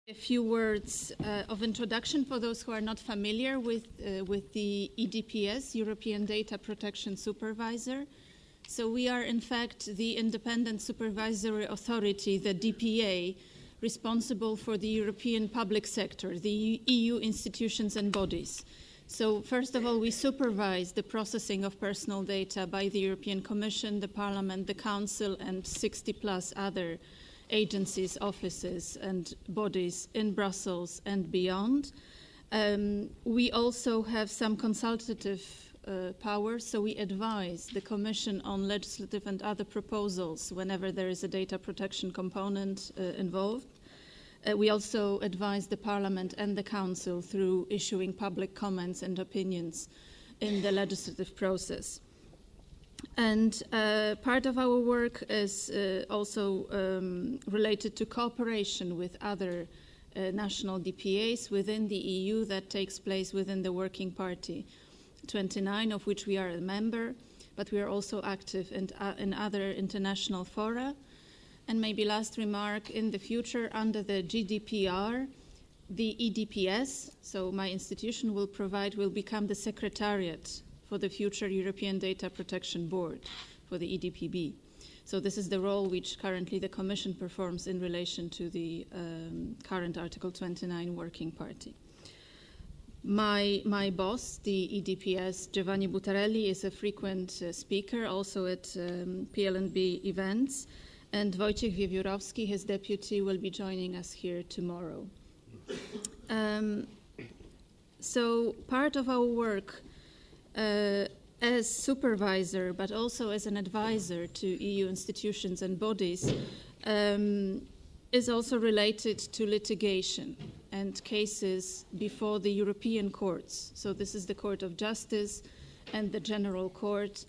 A few words of introduction for those who are not familiar with the EDPS, European Data Protection Supervisor. So we are in fact the independent supervisory authority, the DPA, responsible for the European public sector, the EU institutions and bodies. So first of all, we supervise the processing of personal data by the European Commission, the Parliament, the Council, and 60 plus other agencies, offices, and bodies in Brussels and beyond. We also have some consultative powers, so we advise the Commission on legislative and other proposals whenever there is a data protection component involved. We also advise the Parliament and the Council through issuing public comments and opinions in the legislative process. And part of our work is also related to cooperation with other national DPAs within the EU that takes place within the Working Party 29, of which we are a member, but we are also active in other international fora. And maybe last remark, in the future, under the GDPR, the EDPS, so my institution will become the secretariat for the future European Data Protection Board, for the EDPB. So this is the role which currently the Commission performs in relation to the current Article 29 Working Party. My boss, the EDPS, Giovanni Buttarelli, is a frequent speaker also at PLNB events, and Wojciech Wiewiórowski, his deputy, will be joining us here tomorrow. So part of our work as supervisor, but also as an advisor to EU institutions and bodies, is also related to litigation and cases before the European courts. So this is the Court of Justice and the General Court,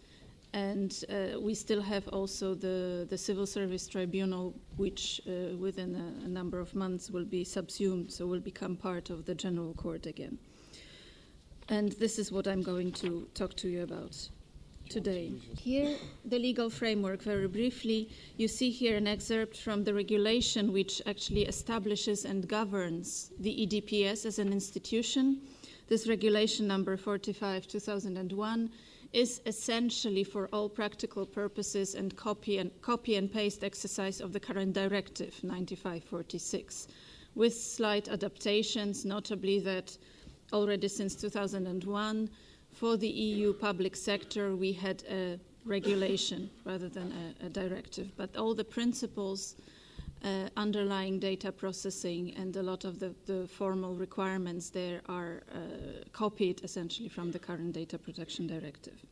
and we still have also the Civil Service Tribunal, which within a number of months will be subsumed, so will become part of the General Court again. And this is what I'm going to talk to you about today. Here, the legal framework, very briefly. You see here an excerpt from the regulation which actually establishes and governs the EDPS as an institution. This regulation number 45/2001 is essentially for all practical purposes and copy and paste exercise of the current directive 95/46, with slight adaptations, notably that already since 2001, for the EU public sector, we had a regulation rather than a directive. But all the principles underlying data processing and a lot of the formal requirements there are copied essentially from the current data protection directive.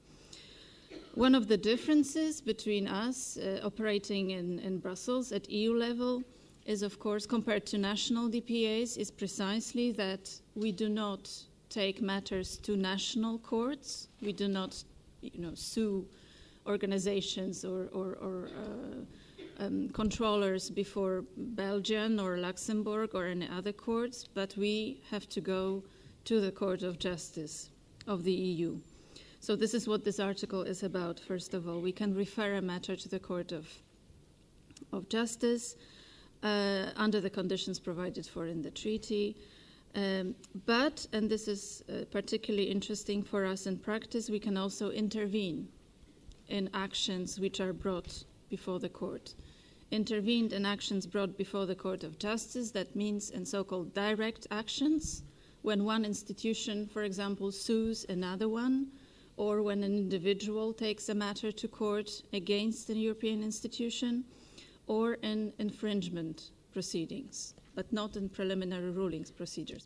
One of the differences between us operating in Brussels at EU level is, of course, compared to national DPAs, is precisely that we do not take matters to national courts. We do not, sue organizations or controllers before Belgium or Luxembourg or any other courts, but we have to go to the Court of Justice of the EU. So this is what this article is about. First of all, we can refer a matter to the Court of Justice under the conditions provided for in the treaty. But, and this is particularly interesting for us in practice, we can also intervene in actions which are brought before the court. Intervened in actions brought before the Court of Justice, that means in so-called direct actions, when one institution, for example, sues another one, or when an individual takes a matter to court against a European institution, or in infringement proceedings, but not in preliminary rulings procedures.